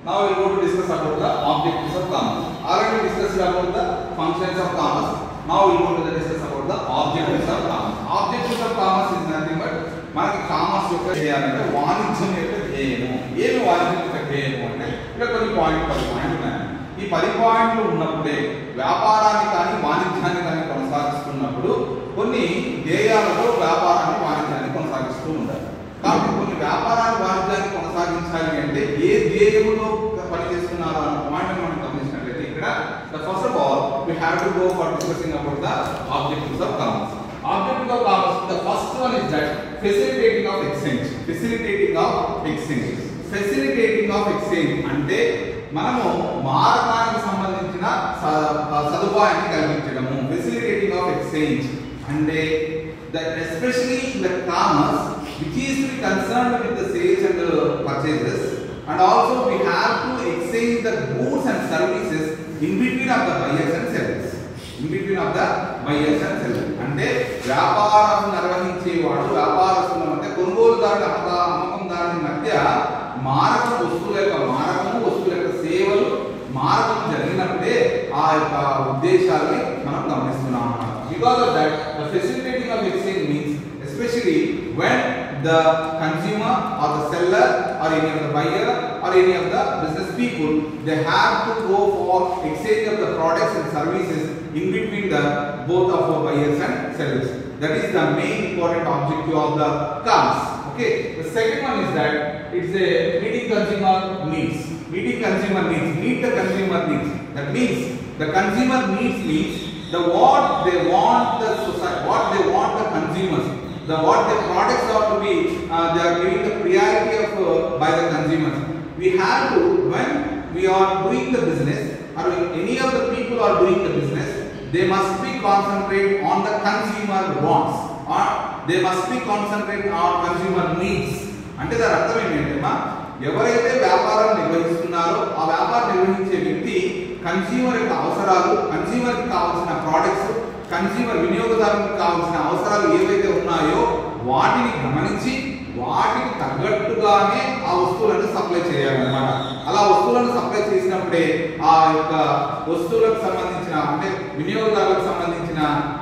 Now we will go to discuss about the objectives of commerce. Already discussed about the functions of commerce. Now we will go to discuss about the objectives of commerce. Objectives of commerce is nothing but మనకి commerce యొక్క చేయాలంటే వాణిజ్యం యొక్క ధ్యేయము. ఏమి వాణిజ్యం యొక్క ధ్యేయము అంటే ఇక్కడ కొన్ని 10 పాయింట్లు ఉన్నాయి. ఈ 10 పాయింట్లు ఉన్నప్పుడే వ్యాపారాన్ని కానీ వాణిజ్యాన్ని కానీ కొనసాగిస్తున్నప్పుడు కొన్ని ధ్యేయాలతో వ్యాపారాన్ని వాణిజ్యాన్ని కొనసాగిస్తూ ఉంటారు. కాబట్టి కొన్ని వ్యాపారాన్ని వాణిజ్యాన్ని కొనసాగించాలి అంటే ఏ ధ్యేయముతో పనిచేస్తున్నారు అన్న పాయింట్ మనం గమనించినట్లయితే ఇక్కడ first of all we have to go for discussing about the objectives of commerce. Objective of commerce, the first one is that facilitating of exchange. Facilitating of exchange. Facilitating of exchange అంటే మనము మారకానికి సంబంధించిన సదుపాయాన్ని కల్పించడము. Facilitating of exchange అంటే that especially in the commerce which is to be concerned with the sales and purchases, and also we have to exchange the goods and services in between of the buyers and sellers. In between of the buyers and sellers అంటే వ్యాపారం నిర్వహించేవాడు వ్యాపారస్తుల మధ్య కొనుగోలుదారుల అమ్మకందారుల మధ్య మారక వస్తువుల యొక్క మారకము వస్తువుల యొక్క సేవలు మారకం జరిగినప్పుడే ఆ యొక్క ఉద్దేశాన్ని మనం గమనిస్తున్నాం. Because of that, the facilitating of exchange means especially when the consumer or the seller or any of the buyer or any of the business people, they have to go for exchange of the products and services in between the both of the buyers and sellers. That is the main important objective of the commerce. Okay. The second one is that it's a meeting consumer needs. Meeting consumer needs. Meet the consumer needs. That means the consumer needs means the what they want the society, what they want the consumers. The what the products are to be they are giving the priority of by the consumers. We have to, when we are doing the business or any of the people are doing the business, they must be concentrate on the consumer wants or they must be concentrate on consumer needs. అంటే దాని అర్థం ఏంటంటే ఎవరైతే వ్యాపారం నిర్వహిస్తున్నారో ఆ వ్యాపారం నిర్వహించే వ్యక్తి కన్స్యూమర్ యొక్క అవసరాలు, కన్స్యూమర్ కి కావాల్సిన ప్రొడక్ట్స్, కన్స్యూమర్ వినియోగదారునికి కావాల్సిన అవసరాలు ఏవైతే ఉన్నాయో వాటిని గమనించి వాటికి తగ్గట్టుగానే ఆ వస్తువులను సప్లై చేయాలన్నమాట. అలా వస్తువులను సప్లై చేసినప్పుడే ఆ యొక్క వస్తువులకు సంబంధించిన అంటే వినియోగదారులకు సంబంధించిన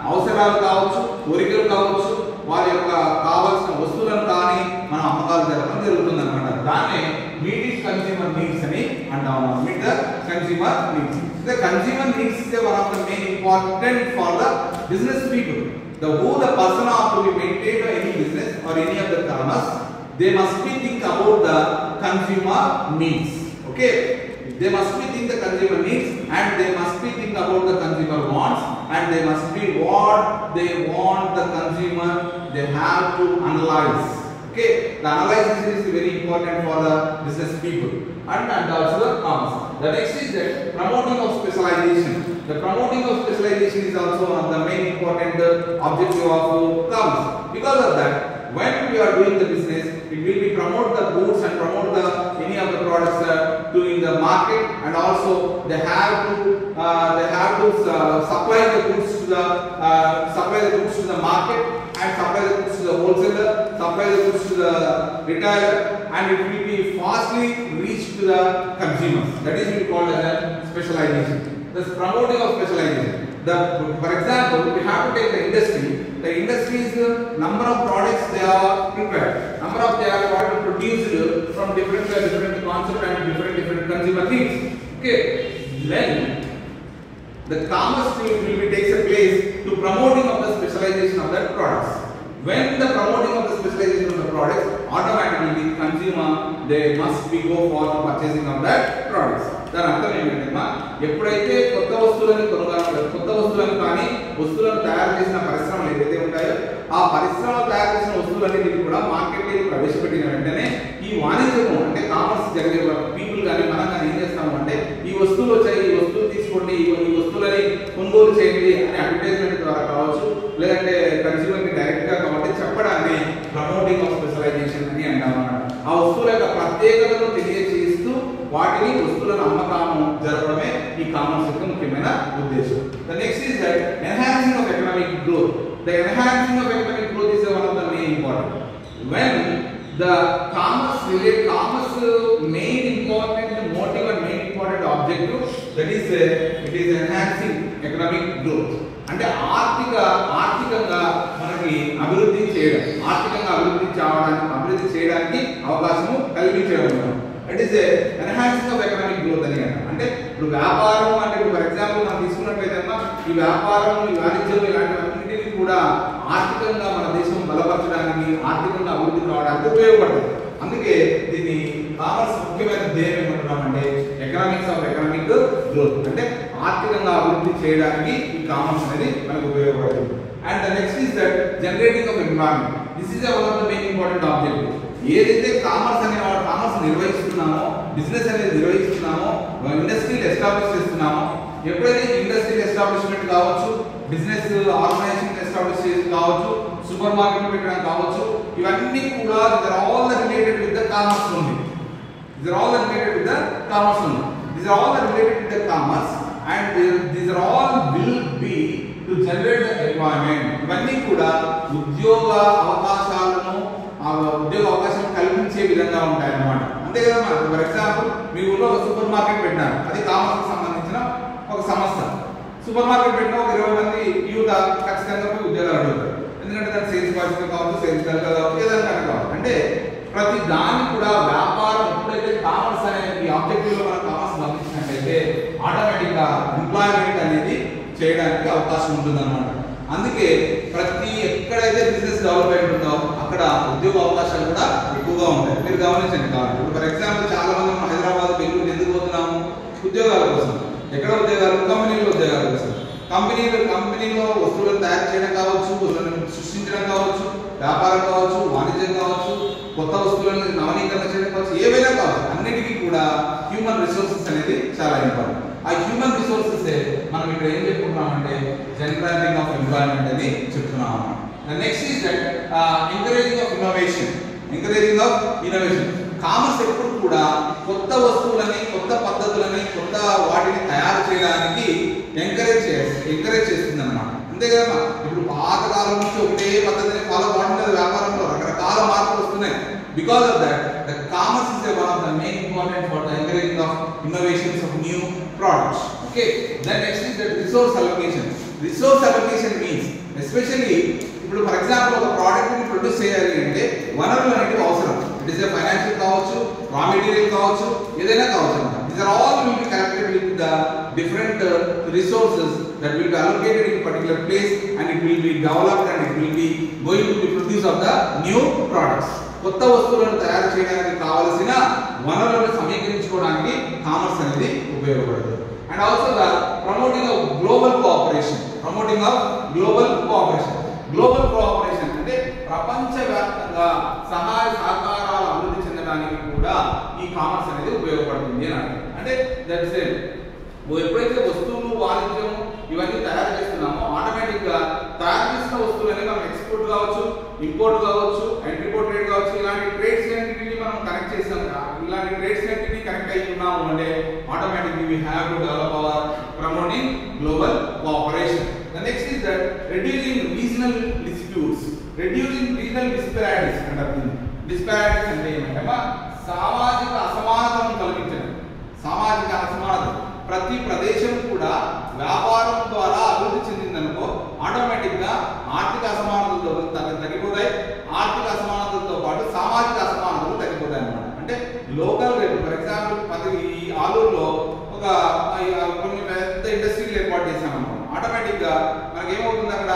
అవసరాలు కావచ్చు, కోరికలు కావచ్చు, వారి యొక్క కావాల్సిన వస్తువులను కానీ మనం అమ్మకాలు జరగడం జరుగుతుంది అనమాట. దాన్ని మీటింగ్ కన్స్యూమర్ నీడ్స్ అని అంటాము. Meet the consumer needs. The consumer needs is one of the main important for the business people. The who the person are to be maintained by any business or any of the commerce, they must be think about the consumer needs. Okay, they must be think the consumer needs and they must be think about the consumer wants and they must be what they want the consumer. They have to analyze. Okay, the analysis is very important for the business people and also the commerce. The next is that promoting of specialization. The promoting of specialization is also one of the main important objective of commerce. Because of that, when we are doing the business, it will be promote the goods and promote the any of the products to in the market, and also they have to supply the goods to the market and supply the goods to the wholesaler, supply the goods to the retailer, and it will be fastly reached to the consumers. That is we call as a specialization. The promoting of specialization. For example, we have to take the industry. The industry is the number of products they are prepared, number of they are produced from different concept and different consumer needs. Okay, then the commerce will be takes a place to promoting of the specialization of that products. When the promoting of the specialization of the products, automatically consumer they must be go for the purchasing of that products. దాని అర్థం ఏంటంటే ఎప్పుడైతే కొత్త వస్తువులను కానీ వస్తువులను తయారు చేసిన పరిశ్రమలు ఏదైతే ఉంటాయో ఆ పరిశ్రమలు తయారు చేసిన వస్తువులన్నిటిని కూడా మార్కెట్లోకి ప్రవేశపెట్టిన వెంటనే ఈ వాణిజ్యం అంటే కామర్స్ జరిగే పీపుల్ కానీ మనం కానీ ఏం చేస్తాము అంటే ఈ వస్తువులు వచ్చాయి, ఈ వస్తువులు తీసుకోండి, ఈ వస్తువులని కొనుగోలు చేయండి అని అడ్వర్టైజ్మెంట్ ద్వారా కావచ్చు, లేదంటే కన్స్యూమర్ కి డైరెక్ట్ గా కాబట్టి చెప్పడాన్ని ప్రమోటింగ్ ఆఫ్ స్పెషలైజేషన్ అని అంటాము. ఆ వస్తువుల యొక్క ప్రత్యేకతను తెలియజేస్తూ వాటిని వస్తువులను అమ్మకాము జరపడమే ఈ కామర్స్ యొక్క ముఖ్యమైన ఉద్దేశం. The next is that enhancing of economic growth. The enhancing of economic growth is one of the main important. When the commerce main important motive objective, that is it is enhancing economic growth. అంటే ఆర్థికంగా మనకి అభివృద్ధి చేయడం, ఆర్థికంగా అభివృద్ధి చేయడానికి అవకాశము కల్పించడం. It is enhancing of economic growth అని అంటే ఇప్పుడు వ్యాపారం అంటే ఇప్పుడు ఫర్ ఎగ్జాంపుల్ మనం తీసుకున్నట్లయితే ఈ వ్యాపారం, ఈ వాణిజ్యం ఇలాంటివన్నింటినీ కూడా ఆర్థికంగా మన దేశం బలపరచడానికి, ఆర్థికంగా అభివృద్ధి కావడానికి ఉపయోగపడుతుంది. అందుకే దీన్ని కామర్స్ ముఖ్యమైన ధ్యేయం ఏమంటున్నామంటే ఎకనామిక్స్ ఆఫ్ ఎకనామిక్ గ్రోత్, అంటే ఆర్థికంగా అభివృద్ధి చేయడానికి ఈ కామర్స్ అనేది మనకు ఉపయోగపడుతుంది. And the next is that generating of environment. This is one of the main important objective. ఏదైతే కామర్స్ నిర్వహిస్తున్నామో, బిజినెస్ అనేది నిర్వహిస్తున్నామో, ఇండస్ట్రీలు ఎస్టాబ్లిష్ చేస్తున్నామో, ఎప్పుడైతే ఇండస్ట్రియల్ ఎస్టాబ్లిష్మెంట్ కావచ్చు, బిజినెస్ ఆర్గనైజేషన్ ఎస్టాబ్లిష్ చేసి కావచ్చు, సూపర్ మార్కెట్ పెట్టడం కావచ్చు, ఇవన్నీ కూడా these are all related with the commerce only. These are all related with the commerce only. These are all related with the commerce and these are all will be to generate the employment. ఇవన్నీ కూడా ఉద్యోగ అవకాశం కల్పించే విధంగా ఉంటాయి అన్నమాట. అంతే కదా. ఫర్ ఎగ్జాంపుల్ మీ ఊళ్ళో ఒక సూపర్ మార్కెట్ పెట్టినారు, అది కామర్స్ కి సంబంధించిన ఒక సంస్థ. సూపర్ మార్కెట్ పెట్టిన ఒక 20 మంది యూత్ ఖచ్చితంగా పోయి ఉద్యోగాలు అడుగుతారు. ఎందుకంటే దాని సేల్స్ బాధ్యత కావచ్చు, సేల్స్ గర్ల్ కావచ్చు, ఏదైనా కావచ్చు. అంటే ప్రతి దాన్ని కూడా వ్యాపారం ఎప్పుడైతే కామర్స్ అనే ఈ ఆబ్జెక్టివ్ లో మనం కామర్స్ గమనించినట్లయితే ఆటోమేటిక్ గా ఎంప్లాయ్మెంట్ అనేది చేయడానికి అవకాశం ఉంటుంది అన్నమాట. అందుకే ప్రతి ఎక్కడైతే బిజినెస్ డెవలప్మెంట్ ఉందో అక్కడ ఉద్యోగ అవకాశాలు కూడా ఎక్కువగా ఉంటాయి. మీరు గమనించండి. కాబట్టి ఫర్ ఎగ్జాంపుల్ చాలా మంది మనం హైదరాబాద్, బెంగళూరు ఎందుకు పోతున్నాము? ఉద్యోగాల కోసం. ఎక్కడ ఉద్యోగాలు? కంపెనీలో ఉద్యోగాల కోసం. కంపెనీలో వస్తువులను తయారు చేయడం కావచ్చు, వస్తువులను సృష్టించడం కావచ్చు, వ్యాపారం కావచ్చు, వాణిజ్యం కావచ్చు, కొత్త వస్తువులను నవీకరణ చేయడం కావచ్చు, ఏవైనా కావచ్చు, అన్నిటికీ కూడా హ్యూమన్ రిసోర్సెస్ అనేది చాలా ఇంపార్టెంట్. ఆ హ్యూమన్ రిసోర్సెస్ మనం ఇక్కడ ఏం చెప్పుకుంటున్నామంటే జనరేటింగ్ ఆఫ్ ఎంప్లాయ్మెంట్ అని చెప్తున్నాం అన్నమాట. Next is that encouraging of innovation. Commerce ఎప్పుడు కూడా కొత్త వస్తువులని, కొత్త పద్ధతులని, కొత్త వాటిని తయారు చేయడానికి ఎంకరేజ్ చేస్తుంది అన్నమాట. అంతే కదా. ఇప్పుడు పాతకాలం నుంచి ఒకటే పద్ధతిని ఫాలో కావడం వ్యాపారంలో రకరకాల మార్పులు వస్తున్నాయి. Because of that, the commerce is one of the main important for the encouraging of innovations of new products. Okay. Then next is the resource allocation. Resource allocation means, especially ఇప్పుడు for example ఒక product ని produce చేయాలి అంటే వనరులు అనేవి అవసరం. It is financial కావచ్చు, raw material కావచ్చు, ఏదైనా కావచ్చు అన్నమాట. These are all will be connected with the different resources that will be allocated in particular place and it will be developed and it will be going to be produce of the new products. కొత్త వస్తువులను తయారు చేయడానికి కావాల్సిన వనరులను సమీకరించుకోవడానికి commerce అనేది ఉపయోగపడుతుంది. And also the promoting of global cooperation. Global cooperation అంటే ప్రపంచవ్యాప్తంగా సహాయ సహకారాలు అభివృద్ధి చెందడానికి కూడా ఈ కామర్స్ అనేది ఉపయోగపడుతుంది అని అంటారు. అంటే దట్స్ ఎప్పుడైతే వస్తువులు, వాణిజ్యం ఇవన్నీ తయారు చేస్తున్నామో ఆటోమేటిక్ గా తయారు చేసిన వస్తువులని మనం ఎక్స్పోర్ట్ కావచ్చు, ఇంపోర్ట్ కావచ్చు, ఇంపోర్ట్ ట్రేడ్ కావచ్చు, ఇలాంటి ట్రేడ్స్ అన్నిటిని మనం కనెక్ట్ చేసాం. ఇలాంటి ట్రేడ్స్ అన్నిటిని కనెక్ట్ అయి ఉన్నాము అంటే automatically we have to develop our promoting global cooperation. The next is that reducing regional disputes, reducing regional disparities అంటారు. Disparities అంటే ఏమంటే సామాజిక అసమానతను తొలగించడం. సామాజిక అసమానత ప్రతి ప్రదేశం కూడా వ్యాపారం ద్వారా అభివృద్ధి చెందిందనుకో ఆటోమేటిక్ గా ఆర్థిక అసమానతలతో తగ్గిపోతాయి. ఆర్థిక అసమానతలతో పాటు సామాజిక అసమానతలు తగ్గిపోతాయి అన్నమాట. అంటే లోకల్ రేట్ ఫర్ ఎగ్జాంపుల్ ఈ ఆలూరులో ఒక కొన్ని పెద్ద ఇండస్ట్రీలు ఏర్పాటు చేసామనుకో ఆటోమేటిక్ గా మనకి ఏమవుతుంది, అక్కడ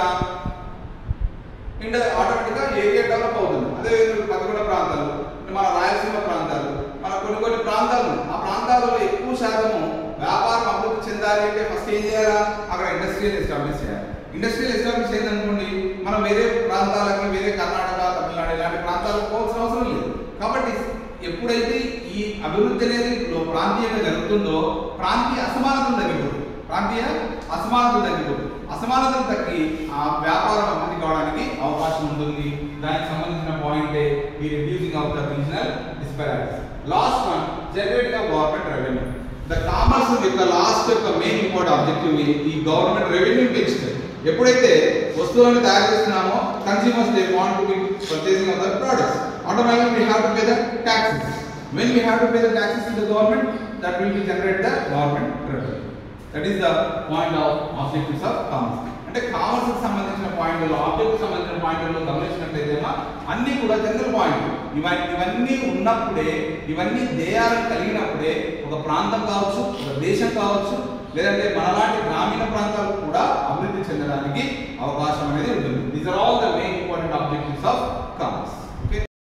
ఆటోమేటిక్ గా ఏరియా డెవలప్ అవుతుంది. అదే పదకొండ ప్రాంతాలు, మన రాయలసీమ ప్రాంతాలు, మన కొన్ని ప్రాంతాలు, ఆ ప్రాంతాలలో ఎక్కువ శాతము వ్యాపారం అభివృద్ధి చెందాలి అంటే ఫస్ట్ ఏం చేయాలా? అక్కడ ఇండస్ట్రియల్ ఎస్టాబ్లిష్ చేయాలి. ఇండస్ట్రియల్ ఎస్టాబ్లిష్ అయిందనుకోండి మనం వేరే ప్రాంతాలకి, వేరే కర్ణాటక, తమిళనాడు ఇలాంటి ప్రాంతాలకు పోవాల్సిన అవసరం లేదు. కాబట్టి ఎప్పుడైతే ఈ అభివృద్ధి అనేది ప్రాంతీయంగా జరుగుతుందో ప్రాంతీయ అసమానతలు తగ్గిపోతుంది. అసమానతలు తగ్గి ఆ వ్యాపారం అభివృద్ధి కావడానికి అవకాశం ఉంటుంది. దానికి సంబంధించిన పాయింటే ఈ reducing of the regional disparities. Last one, generating of government revenue. The commerce యొక్క లాస్ట్ యొక్క మెయిన్ ఇంపార్టెంట్ ఆబ్జెక్టివ్ ఈ గవర్నమెంట్ రెవెన్యూ పెంచుతుంది. ఎప్పుడైతే వస్తువులను తయారు చేస్తున్నామో consumers they want to be purchasing of the products, automatically we have to pay the taxes. When we have to pay the taxes to the that will be generate the government revenue. That is the point of objectives of commerce. అంటే commerce కి సంబంధించిన పాయింట్లు object కి సంబంధించిన పాయింట్లు గమనించినట్లయితే అన్ని కూడా జనరల్ పాయింట్. ఇవన్నీ ఉన్నప్పుడే, ఇవన్నీ ధ్యేయాలను కలిగినప్పుడే ఒక ప్రాంతం కావచ్చు, ఒక దేశం కావచ్చు, లేదంటే మనలాంటి గ్రామీణ ప్రాంతాల